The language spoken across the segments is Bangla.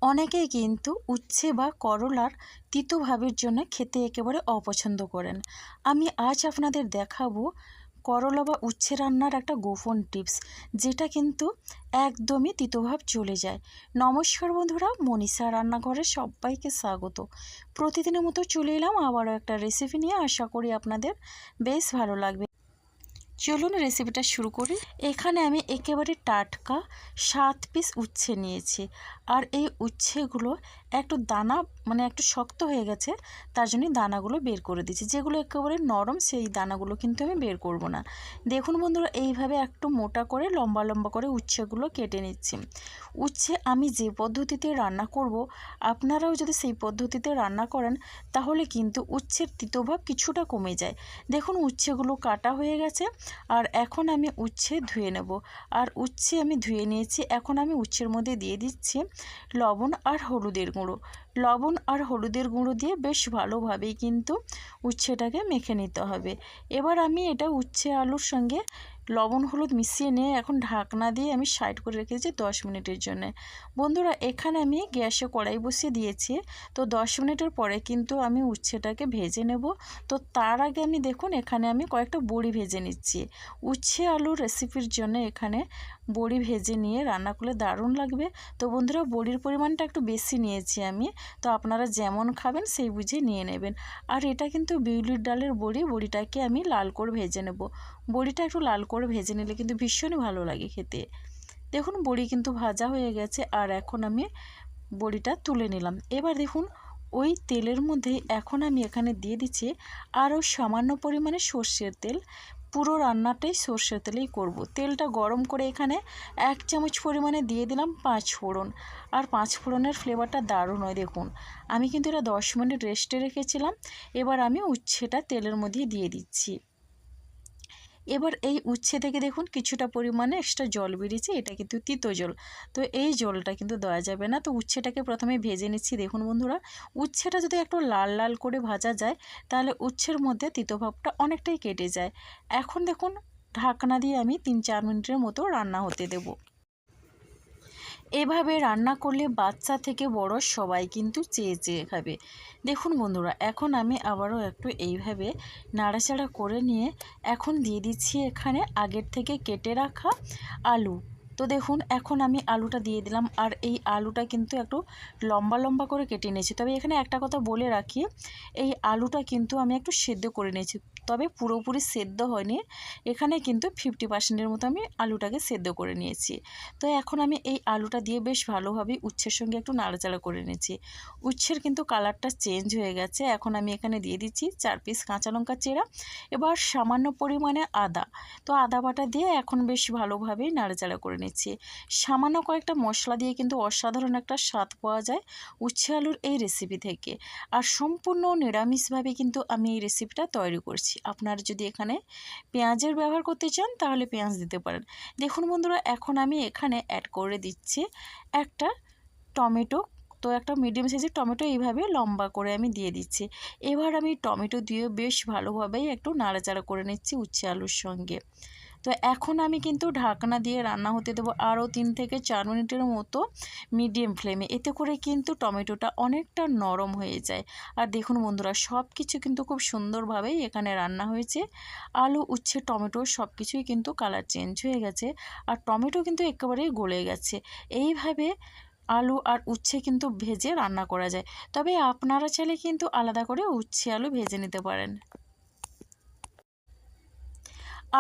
অনেকেই কিন্তু উচ্ছে বা করলার তিতো ভাবের জন্য খেতে একেবারে অপছন্দ করেন। আমি আজ আপনাদের দেখাবো করলা বা উচ্ছে রান্নার একটা গোপন টিপস, যেটা কিন্তু একদমই তিতোভাব চলে যায়। নমস্কার বন্ধুরা, মনীষা রান্নাঘরে সবাইকে স্বাগত। প্রতিদিনের মতো চলে এলাম আবারও একটা রেসিপি নিয়ে। আশা করি আপনাদের বেশ ভালো লাগবে। চলুন রেসিপিটা শুরু করি। এখানে আমি একেবারে টাটকা 7 পিস উচ্ছে নিয়েছি। আর এই উচ্ছেগুলো একটু দানা একটু শক্ত হয়ে গেছে, তার জন্য দানাগুলো বের করে দিচ্ছি। যেগুলো একেবারে নরম সেই দানাগুলো কিন্তু আমি বের করব না। দেখুন বন্ধুরা, এইভাবে একটু মোটা করে লম্বা লম্বা করে উচ্ছেগুলো কেটে নিচ্ছি। উচ্ছে আমি যে পদ্ধতিতে রান্না করব, আপনারাও যদি সেই পদ্ধতিতে রান্না করেন তাহলে কিন্তু উচ্ছের তিতভাব কিছুটা কমে যায়। দেখুন উচ্ছেগুলো কাটা হয়ে গেছে। আর এখন আমি উচ্ছে ধুয়ে নেব। আর উচ্ছে আমি ধুয়ে নিয়েছি। এখন আমি উচ্ছের মধ্যে দিয়ে দিচ্ছি লবণ আর হলুদের গুঁড়ো। লবণ আর হলুদের গুঁড়ো দিয়ে বেশ ভালোভাবেই কিন্তু উচ্ছেটাকে মেখে নিতে হবে। এবার আমি এটা উচ্ছে আলুর সঙ্গে লবণ হলুদ মিশিয়ে নিয়ে এখন ঢাকনা দিয়ে আমি সাইড করে রেখেছি 10 মিনিটের জন্য। বন্ধুরা, এখানে আমি গ্যাসে কড়াই বসিয়ে দিয়েছি। তো 10 মিনিটের পরে কিন্তু আমি উচ্ছেটাকে ভেজে নেব। তো তার আগে আমি দেখুন এখানে আমি কয়েকটা বড়ি ভেজে নিচ্ছি। উচ্ছে আলুর রেসিপির জন্য এখানে বড়ি ভেজে নিয়ে রান্না করলে দারুণ লাগবে। তো বন্ধুরা, বড়ির পরিমাণটা একটু বেশি নিয়েছি আমি। তো আপনারা যেমন খাবেন সেই বুঝে নিয়ে নেবেন। আর এটা কিন্তু বিউলির ডালের বড়ি। বড়িটাকে আমি লাল করে ভেজে নেব। বড়িটা একটু লাল করে ভেজে নিলে কিন্তু ভীষণই ভালো লাগে খেতে। দেখুন বড়ি কিন্তু ভাজা হয়ে গেছে। আর এখন আমি বড়িটা তুলে নিলাম। এবার দেখুন ওই তেলের মধ্যে এখন আমি এখানে দিয়ে দিচ্ছি আরও সামান্য পরিমাণে সর্ষের তেল। পুরো রান্নাটাই সর্ষের তেলেই করব। তেলটা গরম করে এখানে 1 চামচ পরিমাণে দিয়ে দিলাম 5 ফোড়ন। আর 5 ফোড়নের ফ্লেভারটা দারুণ হয়। দেখুন আমি কিন্তু এটা 10 মিনিট রেস্টে রেখেছিলাম। এবার আমি উচ্ছেটা তেলের মধ্যে দিয়ে দিচ্ছি। এবার এই উচ্ছে থেকে দেখুন কিছুটা পরিমাণে এক্সট্রা জল বেরিয়েছে, এটা কিন্তু তিতো জল। তো এই জলটা কিন্তু দেওয়া যাবে না। তো উচ্ছেটাকে প্রথমে ভেজে নিচ্ছি। দেখুন বন্ধুরা, উচ্ছেটা যদি একটু লাল লাল করে ভাজা যায় তাহলে উচ্ছের মধ্যে তিতোভাবটা অনেকটাই কেটে যায়। এখন দেখুন ঢাকনা দিয়ে আমি 3-4 মিনিটের মতো রান্না হতে দেবো। এভাবে রান্না করলে বাচ্চা থেকে বড় সবাই কিন্তু চেয়ে চেয়ে খাবে। দেখুন বন্ধুরা, এখন আমি আবারও একটু এইভাবে নাড়াচাড়া করে নিয়ে এখন দিয়ে দিচ্ছি এখানে আগের থেকে কেটে রাখা আলু। তো দেখুন এখন আমি আলুটা দিয়ে দিলাম। আর এই আলুটা কিন্তু একটু লম্বা লম্বা করে কেটে নিয়েছি। তবে এখানে একটা কথা বলে রাখি, এই আলুটা কিন্তু আমি একটু সেদ্ধ করে নিয়েছি, তবে পুরোপুরি সেদ্ধ হয়নি। এখানে কিন্তু 50% মতো আমি আলুটাকে সেদ্ধ করে নিয়েছি। তো এখন আমি এই আলুটা দিয়ে বেশ ভালোভাবে উচ্ছের সঙ্গে একটু নাড়াচাড়া করে নিয়েছি। উচ্ছের কিন্তু কালারটা চেঞ্জ হয়ে গেছে। এখন আমি এখানে দিয়ে দিচ্ছি 4 পিস কাঁচা লঙ্কা চেরা। এবার সামান্য পরিমাণে আদা। তো আদা বাটা দিয়ে এখন বেশ ভালোভাবেই নাড়াচাড়া করে নিচ্ছি। সামান্য কয়েকটা মশলা দিয়ে কিন্তু অসাধারণ একটা স্বাদ পাওয়া যায় উচ্ছে আলুর এই রেসিপি থেকে। আর সম্পূর্ণ নিরামিষভাবে কিন্তু আমি এই রেসিপিটা তৈরি করছি। আপনারা যদি এখানে পেঁয়াজের ব্যবহার করতে চান তাহলে পেঁয়াজ দিতে পারেন। দেখুন বন্ধুরা, এখন আমি এখানে অ্যাড করে দিচ্ছি একটা টমেটো। তো একটা মিডিয়াম সাইজের টমেটো এইভাবে লম্বা করে আমি দিয়ে দিচ্ছি। এবার আমি টমেটো দিয়ে বেশ ভালোভাবেই একটু নাড়াচাড়া করে নিচ্ছি উচ্ছে আলুর সঙ্গে। তো এখন আমি কিন্তু ঢাকনা দিয়ে রান্না হতে দেবো আরও 3 থেকে 4 মিনিটের মতো মিডিয়াম ফ্লেমে। এতে করে কিন্তু টমেটোটা অনেকটা নরম হয়ে যায়। আর দেখুন বন্ধুরা, সব কিছু কিন্তু খুব সুন্দরভাবেই এখানে রান্না হয়েছে। আলু, উচ্ছে, টমেটো সব কিছুই কিন্তু কালার চেঞ্জ হয়ে গেছে। আর টমেটো কিন্তু একেবারেই গলে গেছে। এইভাবে আলু আর উচ্ছে কিন্তু ভেজে রান্না করা যায়। তবে আপনারা চাইলে কিন্তু আলাদা করে উচ্ছে আলু ভেজে নিতে পারেন।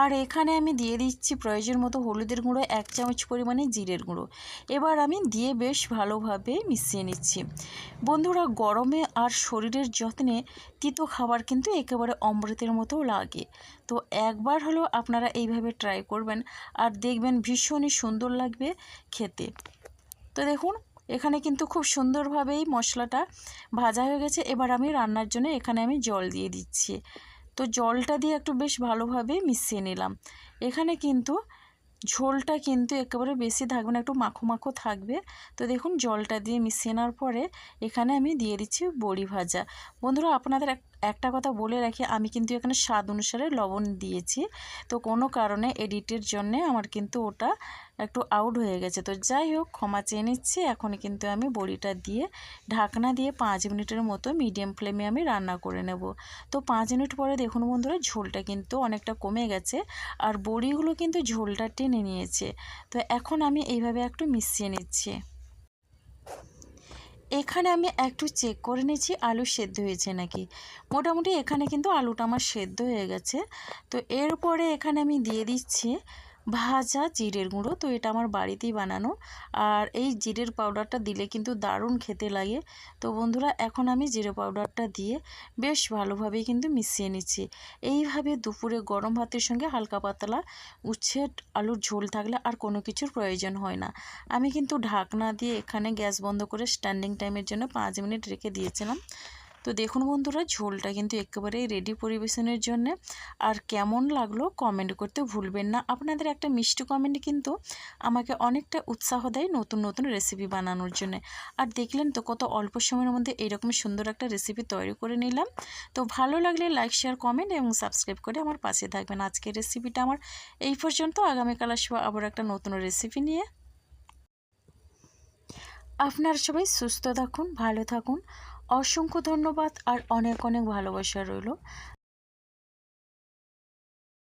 আর এখানে আমি দিয়ে দিচ্ছি প্রয়োজন মতো হলুদের গুঁড়ো, 1 চামচ পরিমাণে জিরের গুঁড়ো। এবার আমি দিয়ে বেশ ভালোভাবে মিশিয়ে নিচ্ছি। বন্ধুরা, গরমে আর শরীরের যত্নে তিতো খাবার কিন্তু একেবারে অমৃতের মতো লাগে। তো একবার হলেও আপনারা এইভাবে ট্রাই করবেন আর দেখবেন ভীষণই সুন্দর লাগবে খেতে। তো দেখুন এখানে কিন্তু খুব সুন্দরভাবেই মশলাটা ভাজা হয়ে গেছে। এবার আমি রান্নার জন্য এখানে আমি জল দিয়ে দিচ্ছি। তো জলটা দিয়ে একটু বেশ ভালোভাবে মিশিয়ে নিলাম। এখানে কিন্তু ঝোলটা কিন্তু একেবারে বেশি থাকবে না, একটু মাখো মাখো থাকবে। তো দেখুন জলটা দিয়ে মিশিয়ে নেওয়ার পরে এখানে আমি দিয়ে দিচ্ছি বড়ি ভাজা। বন্ধুরা, আপনাদের একটা কথা বলে রাখি, আমি কিন্তু এখানে স্বাদ অনুসারে লবণ দিয়েছি। তো কোনো কারণে এডিটের জন্যে আমার কিন্তু ওটা একটু আউট হয়ে গেছে। তো যাই হোক, ক্ষমা চেয়ে নিচ্ছি। এখন কিন্তু আমি বড়িটা দিয়ে ঢাকনা দিয়ে 5 মিনিটের মতো মিডিয়াম ফ্লেমে আমি রান্না করে নেব। তো 5 মিনিট পরে দেখুন বন্ধুরা, ঝোলটা কিন্তু অনেকটা কমে গেছে আর বড়িগুলো কিন্তু ঝোলটা টেনে নিয়েছে। তো এখন আমি এইভাবে একটু মিশিয়ে নিচ্ছি। এখানে আমি একটু চেক করে নিচ্ছি আলু সেদ্ধ হয়েছে নাকি। মোটামুটি এখানে কিন্তু আলুটা আমার সেদ্ধ হয়ে গেছে। তো এরপরে এখানে আমি দিয়ে দিচ্ছি ভাজা জিরের গুঁড়ো। তো এটা আমার বাড়িতেই বানানো, আর এই জিরের পাউডারটা দিলে কিন্তু দারুণ খেতে লাগে। তো বন্ধুরা, এখন আমি জিরে পাউডারটা দিয়ে বেশ ভালোভাবেই কিন্তু মিশিয়ে নিচ্ছি। এইভাবে দুপুরে গরম ভাতের সঙ্গে হালকা পাতলা উচ্ছে আলুর ঝোল থাকলে আর কোনো কিছুর প্রয়োজন হয় না। আমি কিন্তু ঢাকনা দিয়ে এখানে গ্যাস বন্ধ করে স্ট্যান্ডিং টাইমের জন্য 5 মিনিট রেখে দিয়েছিলাম। তো দেখুন বন্ধুরা, ঝোলটা কিন্তু একেবারেই রেডি পরিবেশনের জন্য। আর কেমন লাগলো কমেন্ট করতে ভুলবেন না। আপনাদের একটা মিষ্টি কমেন্ট কিন্তু আমাকে অনেকটা উৎসাহ দেয় নতুন নতুন রেসিপি বানানোর জন্য। আর দেখলেন তো কত অল্প সময়ের মধ্যে এরকম সুন্দর একটা রেসিপি তৈরি করে নিলাম। তো ভালো লাগলে লাইক, শেয়ার, কমেন্ট এবং সাবস্ক্রাইব করে আমার পাশে থাকবেন। আজকের রেসিপিটা আমার এই পর্যন্ত। আগামীকাল আসবো আবার একটা নতুন রেসিপি নিয়ে। আপনারা সবাই সুস্থ থাকুন, ভালো থাকুন। অসংখ্য ধন্যবাদ আর অনেক অনেক ভালোবাসা রইল।